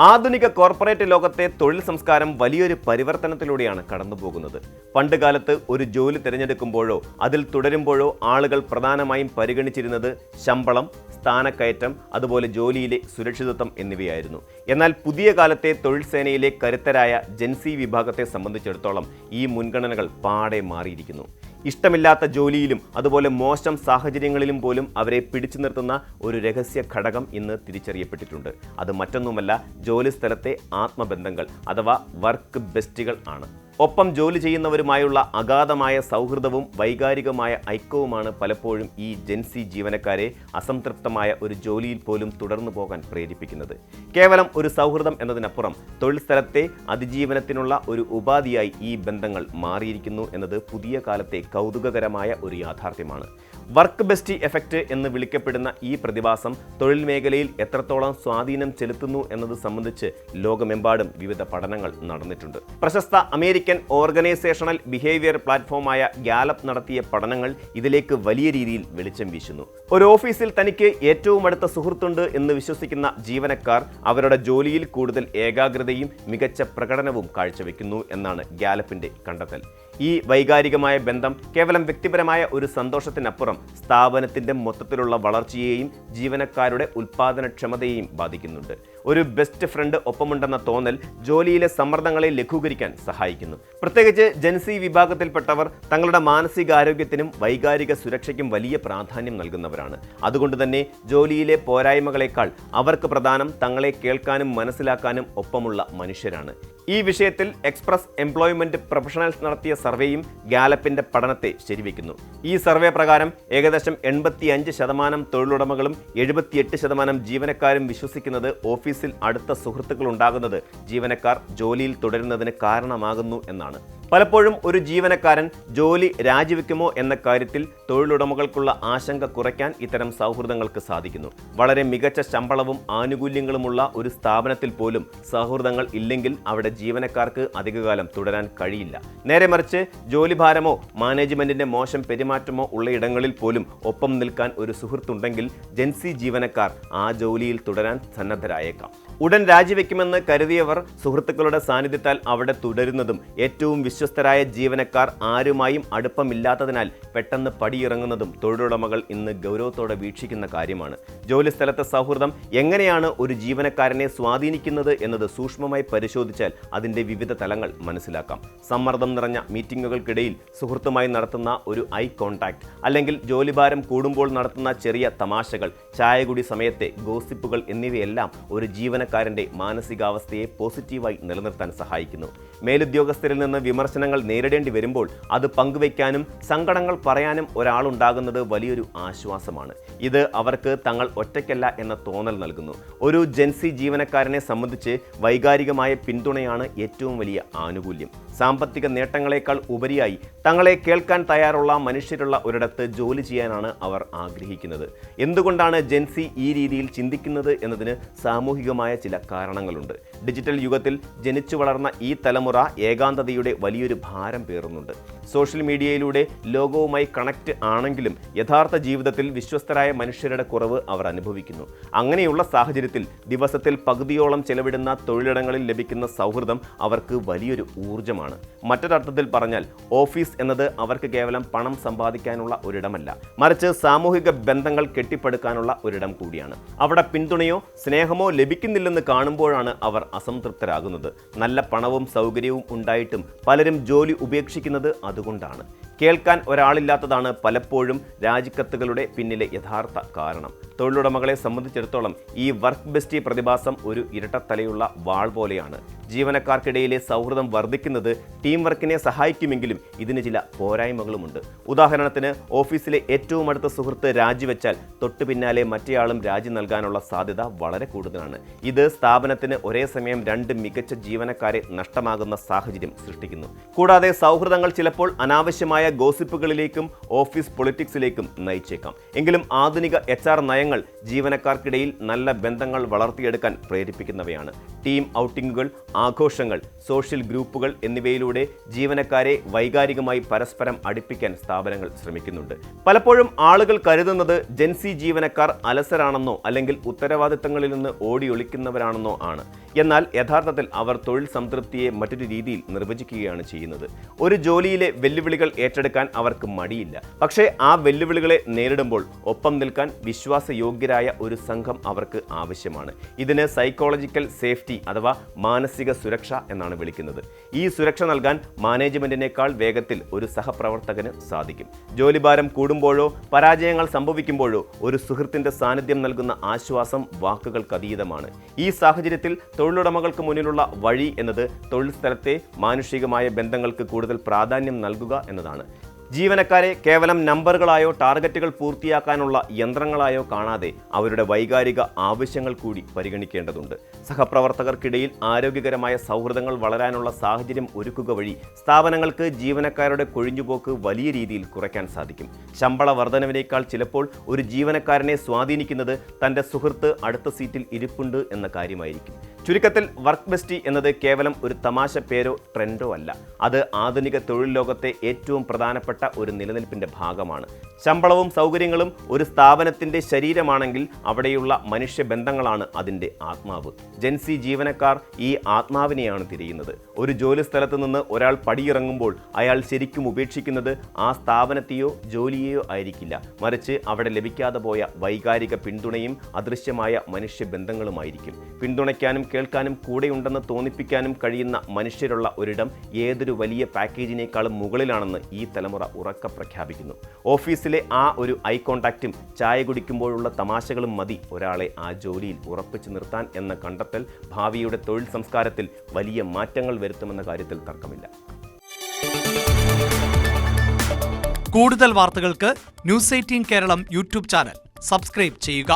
ആധുനിക കോർപ്പറേറ്റ് ലോകത്തെ തൊഴിൽ സംസ്കാരം വലിയൊരു പരിവർത്തനത്തിലൂടെയാണ് കടന്നുപോകുന്നത്. പണ്ടുകാലത്ത് ഒരു ജോലി തിരഞ്ഞെടുക്കുമ്പോഴോ അതിൽ തുടരുമ്പോഴോ ആളുകൾ പ്രധാനമായും പരിഗണിച്ചിരുന്നത് ശമ്പളം, സ്ഥാനക്കയറ്റം, അതുപോലെ ജോലിയിലെ സുരക്ഷിതത്വം എന്നിവയായിരുന്നു. എന്നാൽ പുതിയ കാലത്തെ തൊഴിൽ സേനയിലെ കരുത്തരായ ജെൻസി വിഭാഗത്തെ സംബന്ധിച്ചിടത്തോളം ഈ മുൻഗണനകൾ പാടെ മാറിയിരിക്കുന്നു. ഇഷ്ടമില്ലാത്ത ജോലിയിലും അതുപോലെ മോശം സാഹചര്യങ്ങളിലും പോലും അവരെ പിടിച്ചു നിർത്തുന്ന ഒരു രഹസ്യ ഘടകം ഇന്ന് തിരിച്ചറിയപ്പെട്ടിട്ടുണ്ട്. അത് മറ്റൊന്നുമല്ല, ജോലിസ്ഥലത്തെ ആത്മബന്ധങ്ങൾ അഥവാ വർക്ക് ബെസ്റ്റുകൾ ആണ്. ഒപ്പം ജോലി ചെയ്യുന്നവരുമായുള്ള അഗാധമായ സൗഹൃദവും വൈകാരികമായ ഐക്യവുമാണ് പലപ്പോഴും ഈ ജെൻസി ജീവനക്കാരെ അസംതൃപ്തമായ ഒരു ജോലിയിൽ പോലും തുടർന്നു പോകാൻ പ്രേരിപ്പിക്കുന്നത്. കേവലം ഒരു സൗഹൃദം എന്നതിനപ്പുറം തൊഴിൽ സ്ഥലത്തെ അതിജീവനത്തിനുള്ള ഒരു ഉപാധിയായി ഈ ബന്ധങ്ങൾ മാറിയിരിക്കുന്നു എന്നത് പുതിയ കാലത്തെ കൗതുകകരമായ ഒരു യാഥാർത്ഥ്യമാണ്. വർക്ക് ബെസ്റ്റി എഫക്റ്റ് എന്ന് വിളിക്കപ്പെടുന്ന ഈ പ്രതിഭാസം തൊഴിൽ മേഖലയിൽ എത്രത്തോളം സ്വാധീനം ചെലുത്തുന്നു എന്നത് സംബന്ധിച്ച് ലോകമെമ്പാടും വിവിധ പഠനങ്ങൾ നടന്നിട്ടുണ്ട്. പ്രശസ്ത അമേരിക്കൻ ഓർഗനൈസേഷണൽ ബിഹേവിയർ പ്ലാറ്റ്ഫോമായ ഗാലപ്പ് നടത്തിയ പഠനങ്ങൾ ഇതിലേക്ക് വലിയ രീതിയിൽ വെളിച്ചം വീശുന്നു. ഒരു ഓഫീസിൽ തനിക്ക് ഏറ്റവും അടുത്ത സുഹൃത്തുണ്ട് എന്ന് വിശ്വസിക്കുന്ന ജീവനക്കാർ അവരുടെ ജോലിയിൽ കൂടുതൽ ഏകാഗ്രതയും മികച്ച പ്രകടനവും കാഴ്ചവെക്കുന്നു എന്നാണ് ഗാലപ്പിന്റെ കണ്ടെത്തൽ. ഈ വൈകാരികമായ ബന്ധം കേവലം വ്യക്തിപരമായ ഒരു സന്തോഷത്തിനപ്പുറം സ്ഥാപനത്തിന്റെ മൊത്തത്തിലുള്ള വളർച്ചയെയും ജീവനക്കാരുടെ ഉൽപ്പാദനക്ഷമതയെയും ബാധിക്കുന്നുണ്ട്. ഒരു ബെസ്റ്റ് ഫ്രണ്ട് ഒപ്പമുണ്ടെന്ന തോന്നൽ ജോലിയിലെ സമ്മർദ്ദങ്ങളെ ലഘൂകരിക്കാൻ സഹായിക്കുന്നു. പ്രത്യേകിച്ച് ജെൻസി വിഭാഗത്തിൽപ്പെട്ടവർ തങ്ങളുടെ മാനസികാരോഗ്യത്തിനും വൈകാരിക സുരക്ഷയ്ക്കും വലിയ പ്രാധാന്യം നൽകുന്നവരാണ്. അതുകൊണ്ട് തന്നെ ജോലിയിലെ പോരായ്മകളെക്കാൾ അവർക്ക് പ്രധാനം തങ്ങളെ കേൾക്കാനും മനസ്സിലാക്കാനും ഒപ്പമുള്ള മനുഷ്യരാണ്. ഈ വിഷയത്തിൽ എക്സ്പ്രസ് എംപ്ലോയ്മെന്റ് പ്രൊഫഷണൽസ് നടത്തിയ സർവേയും ഗാലപ്പിന്റെ പഠനത്തെ ശരിവെക്കുന്നു. ഈ സർവേ പ്രകാരം ഏകദേശം 85% തൊഴിലുടമകളും 78% ജീവനക്കാരും വിശ്വസിക്കുന്നത് ഓഫീസിൽ അടുത്ത സുഹൃത്തുക്കൾ ഉണ്ടാകുന്നത് ജീവനക്കാർ ജോലിയിൽ തുടരുന്നതിന് കാരണമാകുന്നു എന്നാണ്. പലപ്പോഴും ഒരു ജീവനക്കാരൻ ജോലി രാജിവെക്കുമോ എന്ന കാര്യത്തിൽ തൊഴിലുടമകൾക്കുള്ള ആശങ്ക കുറയ്ക്കാൻ ഇത്തരം സൗഹൃദങ്ങൾക്ക് സാധിക്കുന്നു. വളരെ മികച്ച ശമ്പളവും ആനുകൂല്യങ്ങളുമുള്ള ഒരു സ്ഥാപനത്തിൽ പോലും സൗഹൃദങ്ങൾ ഇല്ലെങ്കിൽ അവിടെ ജീവനക്കാർക്ക് അധികകാലം തുടരാൻ കഴിയില്ല. നേരെ മറിച്ച് ജോലിഭാരമോ മാനേജ്മെന്റിന്റെ മോശം പെരുമാറ്റമോ ഉള്ള ഇടങ്ങളിൽ പോലും ഒപ്പം നിൽക്കാൻ ഒരു സുഹൃത്തുണ്ടെങ്കിൽ ജെൻസി ജീവനക്കാർ ആ ജോലിയിൽ തുടരാൻ സന്നദ്ധരായേക്കാം. ഉടൻ രാജിവെക്കുമെന്ന് കരുതിയവർ സുഹൃത്തുക്കളുടെ സാന്നിധ്യത്താൽ അവിടെ തുടരുന്നതും ഏറ്റവും വിശ്വസ്തരായ ജീവനക്കാർ ആരുമായും അടുപ്പമില്ലാത്തതിനാൽ പെട്ടെന്ന് പടിയിറങ്ങുന്നതും തൊഴിലുടമകൾ ഇന്ന് ഗൗരവത്തോടെ വീക്ഷിക്കുന്ന കാര്യമാണ്. ജോലിസ്ഥലത്തെ സൗഹൃദം എങ്ങനെയാണ് ഒരു ജീവനക്കാരനെ സ്വാധീനിക്കുന്നത് എന്നത് സൂക്ഷ്മമായി പരിശോധിച്ചാൽ അതിൻ്റെ വിവിധ തലങ്ങൾ മനസ്സിലാക്കാം. സമ്മർദ്ദം നിറഞ്ഞ മീറ്റിങ്ങുകൾക്കിടയിൽ സുഹൃത്തുമായി നടത്തുന്ന ഒരു ഐ കോൺടാക്ട്, അല്ലെങ്കിൽ ജോലിഭാരം കൂടുമ്പോൾ നടത്തുന്ന ചെറിയ തമാശകൾ, ചായകുടി സമയത്തെ ഗോസിപ്പുകൾ എന്നിവയെല്ലാം ഒരു ജീവനക്കാരൻ്റെ മാനസികാവസ്ഥയെ പോസിറ്റീവായി നിലനിർത്താൻ സഹായിക്കുന്നു. മേലുദ്യോഗസ്ഥരിൽ നിന്ന് വിമർശനങ്ങൾ നേരിടേണ്ടി വരുമ്പോൾ അത് പങ്കുവയ്ക്കാനും സങ്കടങ്ങൾ പറയാനും ഒരാളുണ്ടാകുന്നത് വലിയൊരു ആശ്വാസമാണ്. ഇത് അവർക്ക് തങ്ങൾ ഒറ്റയ്ക്കല്ല എന്ന തോന്നൽ നൽകുന്നു. ഒരു ജെൻസി ജീവനക്കാരനെ സംബന്ധിച്ച് വൈകാരികമായ പിന്തുണയാണ് ഏറ്റവും വലിയ ആനുകൂല്യം. സാമ്പത്തിക നേട്ടങ്ങളെക്കാൾ ഉപരിയായി തങ്ങളെ കേൾക്കാൻ തയ്യാറുള്ള മനുഷ്യരുള്ള ഒരിടത്ത് ജോലി ചെയ്യാനാണ് അവർ ആഗ്രഹിക്കുന്നത്. എന്തുകൊണ്ടാണ് ജെൻസി ഈ രീതിയിൽ ചിന്തിക്കുന്നത് എന്നതിന് സാമൂഹികമായ ചില കാരണങ്ങളുണ്ട്. ഡിജിറ്റൽ യുഗത്തിൽ ജനിച്ചു വളർന്ന ഈ തലമുറ ഏകാന്തതയുടെ വലിയൊരു ഭാരം പേറുന്നുണ്ട്. സോഷ്യൽ മീഡിയയിലൂടെ ലോകവുമായി കണക്റ്റ് ആണെങ്കിലും യഥാർത്ഥ ജീവിതത്തിൽ വിശ്വസ്തരായ മനുഷ്യരുടെ കുറവ് അവർ അനുഭവിക്കുന്നു. അങ്ങനെയുള്ള സാഹചര്യത്തിൽ ദിവസത്തിൽ പകുതിയോളം ചെലവിടുന്ന തൊഴിലിടങ്ങളിൽ ലഭിക്കുന്ന സൗഹൃദം അവർക്ക് വലിയൊരു ഊർജ്ജമാണ്. മറ്റൊരർത്ഥത്തിൽ പറഞ്ഞാൽ ഓഫീസ് എന്നത് അവർക്ക് കേവലം പണം സമ്പാദിക്കാനുള്ള ഒരിടമല്ല, മറിച്ച് സാമൂഹിക ബന്ധങ്ങൾ കെട്ടിപ്പടുക്കാനുള്ള ഒരിടം കൂടിയാണ്. അവിടെ പിന്തുണയോ സ്നേഹമോ ലഭിക്കുന്നില്ലെന്ന് കാണുമ്പോഴാണ് അവർ അസംതൃപ്തരാകുന്നത്. നല്ല പണവും സൗകര്യവും ഉണ്ടായിട്ടും പലരും ജോലി ഉപേക്ഷിക്കുന്നത് അതുകൊണ്ടാണ്. കേൾക്കാൻ ഒരാളില്ലാത്തതാണ് പലപ്പോഴും രാജിക്കത്തുകളുടെ പിന്നിലെ യഥാർത്ഥ കാരണം. തൊഴിലുടമകളെ സംബന്ധിച്ചിടത്തോളം ഈ വർക്ക് ബെസ്റ്റി പ്രതിഭാസം ഒരു ഇരട്ടത്തലയുള്ള വാൾ പോലെയാണ്. ജീവനക്കാർക്കിടയിലെ സൗഹൃദം വർദ്ധിക്കുന്നത് ടീം വർക്കിനെ സഹായിക്കുമെങ്കിലും ഇതിന് ചില പോരായ്മകളുമുണ്ട്. ഉദാഹരണത്തിന്, ഓഫീസിലെ ഏറ്റവും അടുത്ത സുഹൃത്ത് രാജിവെച്ചാൽ തൊട്ടു പിന്നാലെ മറ്റേയാളും രാജി നൽകാനുള്ള സാധ്യത വളരെ കൂടുതലാണ്. ഇത് സ്ഥാപനത്തിന് ഒരേ സമയം 2 മികച്ച ജീവനക്കാരെ നഷ്ടമാകുന്ന സാഹചര്യം സൃഷ്ടിക്കുന്നു. കൂടാതെ സൗഹൃദങ്ങൾ ചിലപ്പോൾ അനാവശ്യമായ ഗോസിപ്പുകളിലേക്കും ഓഫീസ് പൊളിറ്റിക്സിലേക്കും നയിച്ചേക്കാം. എങ്കിലും ആധുനിക HR നയങ്ങൾ ജീവനക്കാർക്കിടയിൽ നല്ല ബന്ധങ്ങൾ വളർത്തിയെടുക്കാൻ പ്രേരിപ്പിക്കുന്നവയാണ്. ടീം ഔട്ടിങ്ങുകൾ, ആഘോഷങ്ങൾ, സോഷ്യൽ ഗ്രൂപ്പുകൾ എന്നിവയിലൂടെ ജീവനക്കാരെ വൈകാരികമായി പരസ്പരം അടുപ്പിക്കാൻ സ്ഥാപനങ്ങൾ ശ്രമിക്കുന്നുണ്ട്. പലപ്പോഴും ആളുകൾ കരുതുന്നത് ജെൻസി ജീവനക്കാർ അലസരാണെന്നോ അല്ലെങ്കിൽ ഉത്തരവാദിത്തങ്ങളിൽ നിന്ന് ഓടിയൊളിക്കുന്നവരാണെന്നോ ആണ്. എന്നാൽ യഥാർത്ഥത്തിൽ അവർ തൊഴിൽ സംതൃപ്തിയെ മറ്റൊരു രീതിയിൽ നിർവചിക്കുകയാണ് ചെയ്യുന്നത്. ഒരു ജോലിയിലെ വെല്ലുവിളികൾ ഏറ്റെടുക്കാൻ അവർക്ക് മടിയില്ല. പക്ഷേ ആ വെല്ലുവിളികളെ നേരിടുമ്പോൾ ഒപ്പം നിൽക്കാൻ വിശ്വാസയോഗ്യരായ ഒരു സംഘം അവർക്ക് ആവശ്യമാണ്. ഇതിന് സൈക്കോളജിക്കൽ സേഫ്റ്റി അഥവാ മാനസിക സുരക്ഷ എന്നാണ് വിളിക്കുന്നത്. ഈ സുരക്ഷ നൽകാൻ മാനേജ്മെന്റിനേക്കാൾ വേഗത്തിൽ ഒരു സഹപ്രവർത്തകന് സാധിക്കും. ജോലിഭാരം കൂടുമ്പോഴോ പരാജയങ്ങൾ സംഭവിക്കുമ്പോഴോ ഒരു സുഹൃത്തിന്റെ സാന്നിധ്യം നൽകുന്ന ആശ്വാസം വാക്കുകൾക്കതീതമാണ്. ഈ സാഹചര്യത്തിൽ തൊഴിലുടമകൾക്ക് മുന്നിലുള്ള വഴി എന്നത് തൊഴിൽ സ്ഥലത്തെ മാനുഷികമായ ബന്ധങ്ങൾക്ക് കൂടുതൽ പ്രാധാന്യം നൽകുക എന്നതാണ്. ജീവനക്കാരെ കേവലം നമ്പറുകളായോ ടാർഗറ്റുകൾ പൂർത്തിയാക്കാനുള്ള യന്ത്രങ്ങളായോ കാണാതെ അവരുടെ വൈകാരിക ആവശ്യങ്ങൾ കൂടി പരിഗണിക്കേണ്ടതുണ്ട്. സഹപ്രവർത്തകർക്കിടയിൽ ആരോഗ്യകരമായ സൗഹൃദങ്ങൾ വളരാനുള്ള സാഹചര്യം ഒരുക്കുക വഴി സ്ഥാപനങ്ങൾക്ക് ജീവനക്കാരുടെ കൊഴിഞ്ഞുപോക്ക് വലിയ രീതിയിൽ കുറയ്ക്കാൻ സാധിക്കും. ശമ്പള വർധനവിനേക്കാൾ ചിലപ്പോൾ ഒരു ജീവനക്കാരനെ സ്വാധീനിക്കുന്നത് തൻ്റെ സുഹൃത്ത് അടുത്ത സീറ്റിൽ ഇരിപ്പുണ്ട് എന്ന കാര്യമായിരിക്കും. ചുരുക്കത്തിൽ വർക്ക് ബെസ്റ്റി എന്നത് കേവലം ഒരു തമാശ പേരോ ട്രെൻഡോ അല്ല. അത് ആധുനിക തൊഴിൽ ലോകത്തെ ഏറ്റവും പ്രധാനപ്പെട്ട ഒരു നിലനിൽപ്പിന്റെ ഭാഗമാണ്. ശമ്പളവും സൗകര്യങ്ങളും ഒരു സ്ഥാപനത്തിന്റെ ശരീരമാണെങ്കിൽ അവിടെയുള്ള മനുഷ്യബന്ധങ്ങളാണ് അതിൻ്റെ ആത്മാവ്. ജെൻസി ജീവനക്കാർ ഈ ആത്മാവിനെയാണ് തിരയുന്നത്. ഒരു ജോലി സ്ഥലത്ത് നിന്ന് ഒരാൾ പടിയിറങ്ങുമ്പോൾ അയാൾ ശരിക്കും ഉപേക്ഷിക്കുന്നത് ആ സ്ഥാപനത്തെയോ ജോലിയെയോ ആയിരിക്കില്ല, മറിച്ച് അവിടെ ലഭിക്കാതെ പോയ വൈകാരിക പിന്തുണയും അദൃശ്യമായ മനുഷ്യബന്ധങ്ങളുമായിരിക്കും. പിന്തുണയ്ക്കാനും കേൾക്കാനും കൂടെയുണ്ടെന്ന് തോന്നിപ്പിക്കാനും കഴിയുന്ന മനുഷ്യരുള്ള ഒരിടം ഏതൊരു വലിയ പാക്കേജിനേക്കാളും മുകളിലാണെന്ന് ഈ തലമുറ ഉറക്കെ പ്രഖ്യാപിക്കുന്നു. ഓഫീസിലെ ആ ഒരു ഐ കോണ്ടാക്റ്റും ചായ കുടിക്കുമ്പോഴുള്ള തമാശകളും മതി ഒരാളെ ആ ജോലിയിൽ ഉറപ്പിച്ചു നിർത്താൻ എന്ന കണ്ടെത്തൽ ഭാവിയുടെ തൊഴിൽ സംസ്കാരത്തിൽ വലിയ മാറ്റങ്ങൾ വരുത്തുമെന്ന കാര്യത്തിൽ തർക്കമില്ല. കൂടുതൽ വാർത്തകൾക്ക് news 18 Keralam YouTube channel subscribe ചെയ്യുക.